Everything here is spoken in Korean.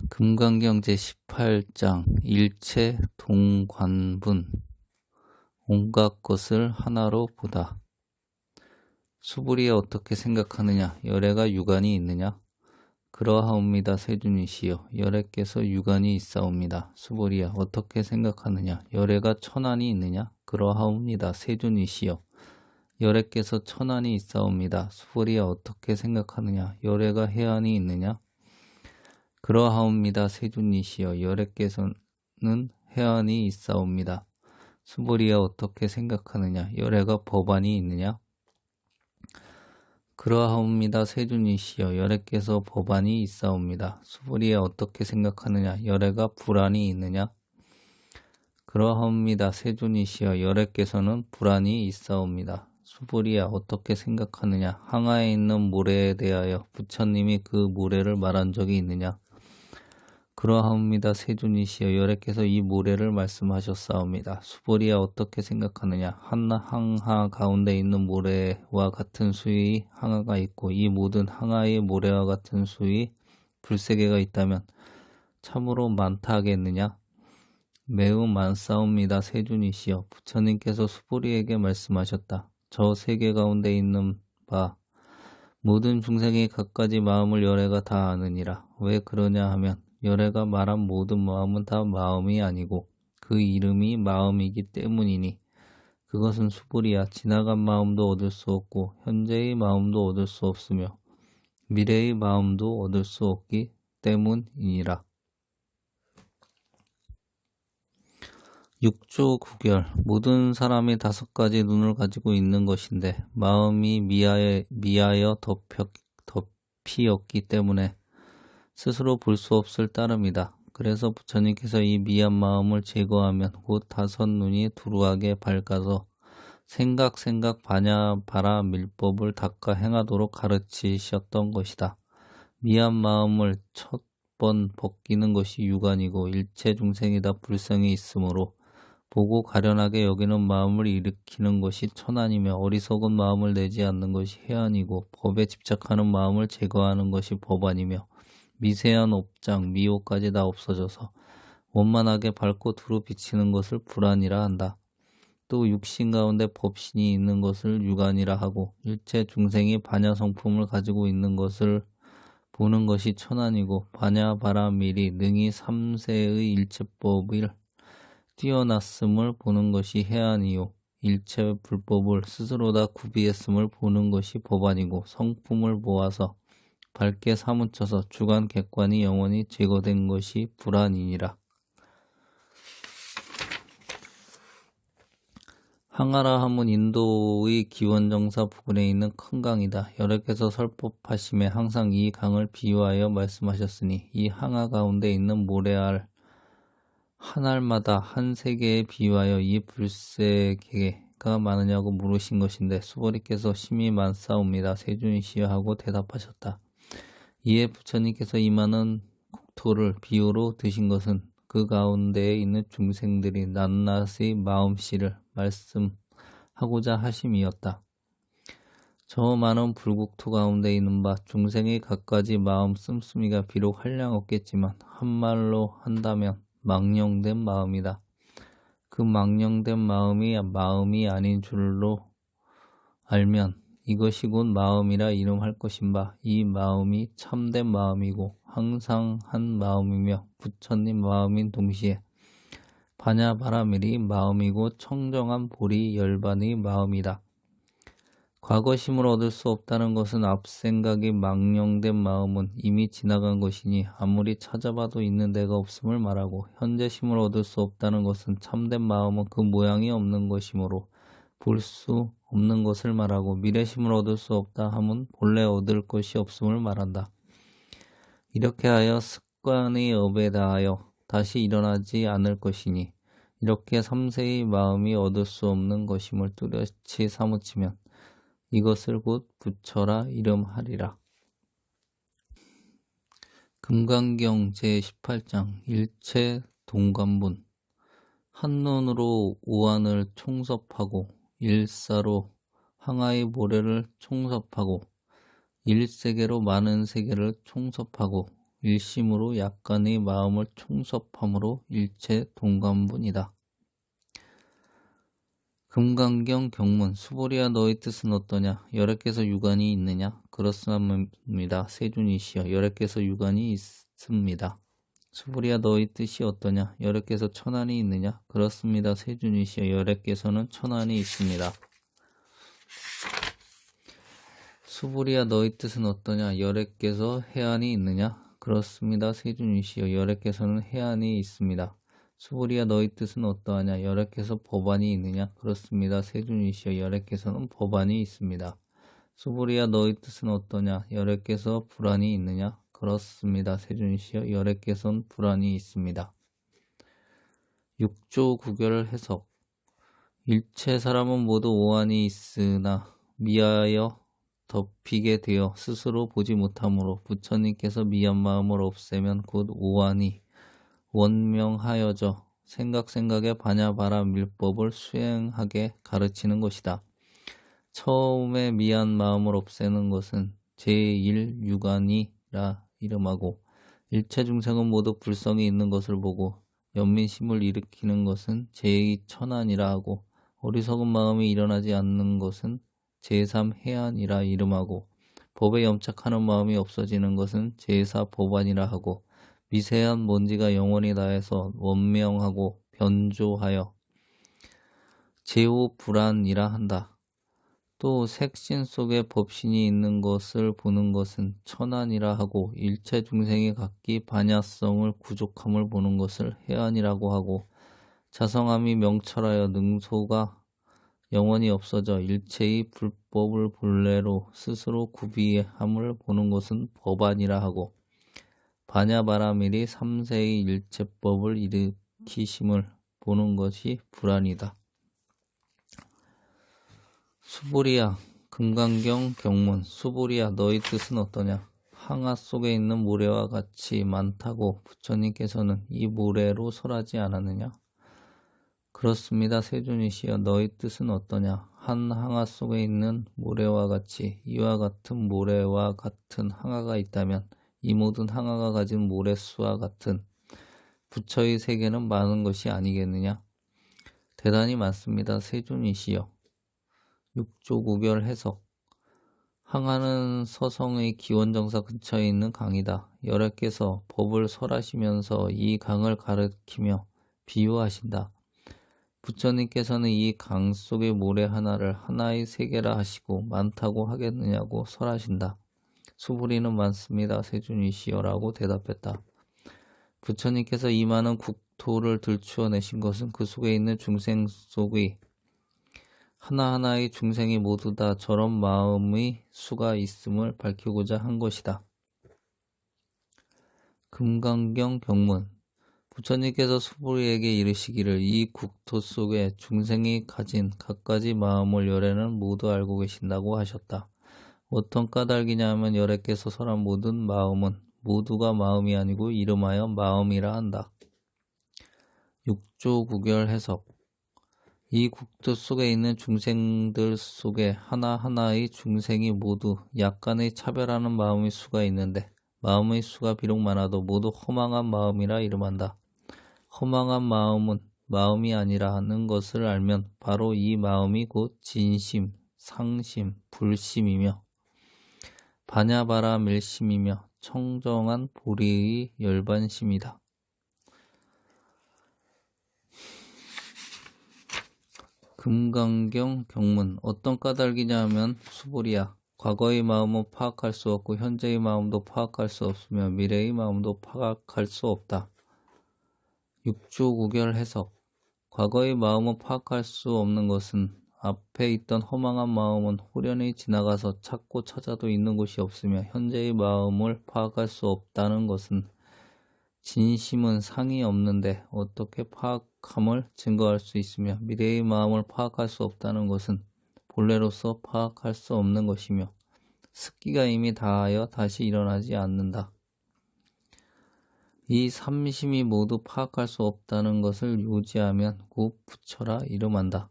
금강경 제18장 일체 동관분 온갖 것을 하나로 보다. 수불이에 어떻게 생각하느냐? 열애가 유관이 있느냐? 그러하옵니다. 세준이시여 열애께서 유관이 있사옵니다. 수불이야 어떻게 생각하느냐? 열애가 천안이 있느냐? 그러하옵니다. 세준이시여 열애께서 천안이 있사옵니다. 수불이야 어떻게 생각하느냐? 열애가 해안이 있느냐? 그러하옵니다. 세준이시여 열애께서는 해안이 있사옵니다. 수불이야 어떻게 생각하느냐? 열애가 법안이 있느냐? 그러하옵니다. 세준이시여 열애께서 법안이 있사옵니다. 수불이야 어떻게 생각하느냐? 열애가 불안이 있느냐? 그러하옵니다. 세준이시여 열애께서는 불안이 있사옵니다. 수불이야 어떻게 생각하느냐? 항아에 있는 모래에 대하여 부처님이 그 모래를 말한 적이 있느냐? 그러하옵니다. 세준이시여 열애께서 이 모래를 말씀하셨사옵니다. 수불이야 어떻게 생각하느냐? 한 항하 가운데 있는 모래와 같은 수의 항아가 있고 이 모든 항아의 모래와 같은 수의 불세계가 있다면 참으로 많다 하겠느냐? 매우 많사옵니다. 세준이시여 부처님께서 수불이에게 말씀하셨다. 저 세계 가운데 있는 바 모든 중생이 갖가지 마음을 열애가 다 아느니라. 왜 그러냐 하면 열애가 말한 모든 마음은 다 마음이 아니고 그 이름이 마음이기 때문이니 그것은 수불이야 지나간 마음도 얻을 수 없고 현재의 마음도 얻을 수 없으며 미래의 마음도 얻을 수 없기 때문이니라. 육조 구결 모든 사람이 5가지 눈을 가지고 있는 것인데 마음이 미하여 덮이었기 때문에 스스로 볼 수 없을 따름이다. 그래서 부처님께서 이 미한 마음을 제거하면 곧 5눈이 두루하게 밝아서 생각 바냐 밀법을 닦아 행하도록 가르치셨던 것이다. 미한 마음을 첫 번 벗기는 것이 유관이고 일체 중생이 다 불성이 있으므로 보고 가련하게 여기는 마음을 일으키는 것이 천안이며 어리석은 마음을 내지 않는 것이 해안이고 법에 집착하는 마음을 제거하는 것이 법안이며 미세한 업장, 미호까지 다 없어져서 원만하게 밝고 두루 비치는 것을 불안이라 한다. 또 육신 가운데 법신이 있는 것을 유관이라 하고 일체 중생이 반야성품을 가지고 있는 것을 보는 것이 천안이고 반야바라밀이 능히 3세의 일체법을 뛰어났음을 보는 것이 해안이요 일체 불법을 스스로 다 구비했음을 보는 것이 법안이고 성품을 모아서 밝게 사무쳐서 주관 객관이 영원히 제거된 것이 불안이니라. 항아라 함은 인도의 기원정사 부근에 있는 큰 강이다. 열애께서 설법하심에 항상 이 강을 비유하여 말씀하셨으니 이 항아 가운데 있는 모래알 한 알마다 한 세계에 비유하여 이 불세계가 많으냐고 물으신 것인데 수보리께서 심히 많사옵니다. 세준이시여 하고 대답하셨다. 이에 부처님께서 이 많은 국토를 비유로 드신 것은 그 가운데에 있는 중생들이 낱낱의 마음씨를 말씀하고자 하심이었다. 저 많은 불국토 가운데 있는 바 중생의 갖가지 마음 씀씀이가 비록 한량없겠지만 한말로 한다면 망령된 마음이다. 그 망령된 마음이 마음이 아닌 줄로 알면 이것이 곧 마음이라 이름할 것인바 이 마음이 참된 마음이고 항상 한 마음이며 부처님 마음인 동시에 바냐바라밀이 마음이고 청정한 보리 열반의 마음이다. 과거심을 얻을 수 없다는 것은 앞생각이 망령된 마음은 이미 지나간 것이니 아무리 찾아봐도 있는 데가 없음을 말하고 현재심을 얻을 수 없다는 것은 참된 마음은 그 모양이 없는 것이므로 볼 수 없는 것을 말하고 미래심을 얻을 수 없다 함은 본래 얻을 것이 없음을 말한다. 이렇게 하여 습관의 업에 대하여 다시 일어나지 않을 것이니 이렇게 3세의 마음이 얻을 수 없는 것임을 뚜렷이 사무치면 이것을 곧 부처라 이름하리라. 금강경 제18장 일체 동관분 한눈으로 오한을 총섭하고 일사로 항아의 모래를 총섭하고 일세계로 많은 세계를 총섭하고 일심으로 약간의 마음을 총섭함으로 일체 동감분이다. 금강경 경문 수보리야 너의 뜻은 어떠냐? 열애께서 유관이 있느냐? 그렇습니다. 세준이시여 열애께서 유관이 있습니다. 수보리야 너의 뜻이 어떠냐? 열애께서 천안이 있느냐? 그렇습니다. 세준이시여 열애께서는 천안이 있습니다. 수보리야 너의 뜻은 어떠냐? 열애께서 해안이 있느냐? 그렇습니다. 세준이시여 열애께서는 해안이 있습니다. 수보리야 너의 뜻은 어떠하냐? 열애께서 법안이 있느냐? 그렇습니다. 세준이시여 열애께서는 법안이 있습니다. 수보리야 너의 뜻은 어떠냐? 열애께서 불안이 있느냐? 그렇습니다. 세준이시여 열애께서는 불안이 있습니다. 육조 구결 해석 일체 사람은 모두 오한이 있으나 미하여 덮이게 되어 스스로 보지 못하므로 부처님께서 미한 마음을 없애면 곧 오한이 원명하여져 생각에 반야바라 밀법을 수행하게 가르치는 것이다. 처음에 미한 마음을 없애는 것은 제1유관이라 이름하고 일체 중생은 모두 불성이 있는 것을 보고 연민심을 일으키는 것은 제2천안이라 하고 어리석은 마음이 일어나지 않는 것은 제3해안이라 이름하고 법에 염착하는 마음이 없어지는 것은 제4법안이라 하고 미세한 먼지가 영원히 나에서 원명하고 변조하여 제5불안이라 한다. 또 색신 속에 법신이 있는 것을 보는 것은 천안이라 하고 일체 중생이 각기 반야성을 구족함을 보는 것을 해안이라고 하고 자성함이 명철하여 능소가 영원히 없어져 일체의 불법을 본래로 스스로 구비함을 보는 것은 법안이라 하고 반야바라밀이 3세의 일체법을 일으키심을 보는 것이 불안이다. 수보리야 금강경 경문 수보리야 너의 뜻은 어떠냐? 항아 속에 있는 모래와 같이 많다고 부처님께서는 이 모래로 설하지 않았느냐? 그렇습니다. 세준이시여 너의 뜻은 어떠냐? 한 항아 속에 있는 모래와 같이 이와 같은 모래와 같은 항아가 있다면 이 모든 항아가 가진 모래수와 같은 부처의 세계는 많은 것이 아니겠느냐? 대단히 많습니다. 세준이시여. 육조구결 해석 항아는 서성의 기원정사 근처에 있는 강이다. 열애께서 법을 설하시면서 이 강을 가르치며 비유하신다. 부처님께서는 이 강 속의 모래 하나를 하나의 세계라 하시고 많다고 하겠느냐고 설하신다. 수부리는 많습니다. 세준이시여라고 대답했다. 부처님께서 이 많은 국토를 들추어내신 것은 그 속에 있는 중생 속의 하나하나의 중생이 모두 다 저런 마음의 수가 있음을 밝히고자 한 것이다. 금강경 경문 부처님께서 수부리에게 이르시기를 이 국토 속에 중생이 가진 갖가지 마음을 열애는 모두 알고 계신다고 하셨다. 어떤 까닭이냐 하면 열애께서 설한 모든 마음은 모두가 마음이 아니고 이름하여 마음이라 한다. 육조구결 해석 이 국토 속에 있는 중생들 속에 하나하나의 중생이 모두 약간의 차별하는 마음의 수가 있는데 마음의 수가 비록 많아도 모두 허망한 마음이라 이름한다. 허망한 마음은 마음이 아니라는 것을 알면 바로 이 마음이 곧 진심, 상심, 불심이며 반야바라 밀심이며 청정한 보리의 열반심이다. 금강경 경문 어떤 까닭이냐 하면 수보리야 과거의 마음은 파악할 수 없고 현재의 마음도 파악할 수 없으며 미래의 마음도 파악할 수 없다. 육조구결 해석 과거의 마음은 파악할 수 없는 것은 앞에 있던 허망한 마음은 호련히 지나가서 찾고 찾아도 있는 곳이 없으며 현재의 마음을 파악할 수 없다는 것은 진심은 상이 없는데 어떻게 파악함을 증거할 수 있으며 미래의 마음을 파악할 수 없다는 것은 본래로서 파악할 수 없는 것이며 습기가 이미 다하여 다시 일어나지 않는다. 이 삼심이 모두 파악할 수 없다는 것을 요지하면 곧 부처라 이름한다.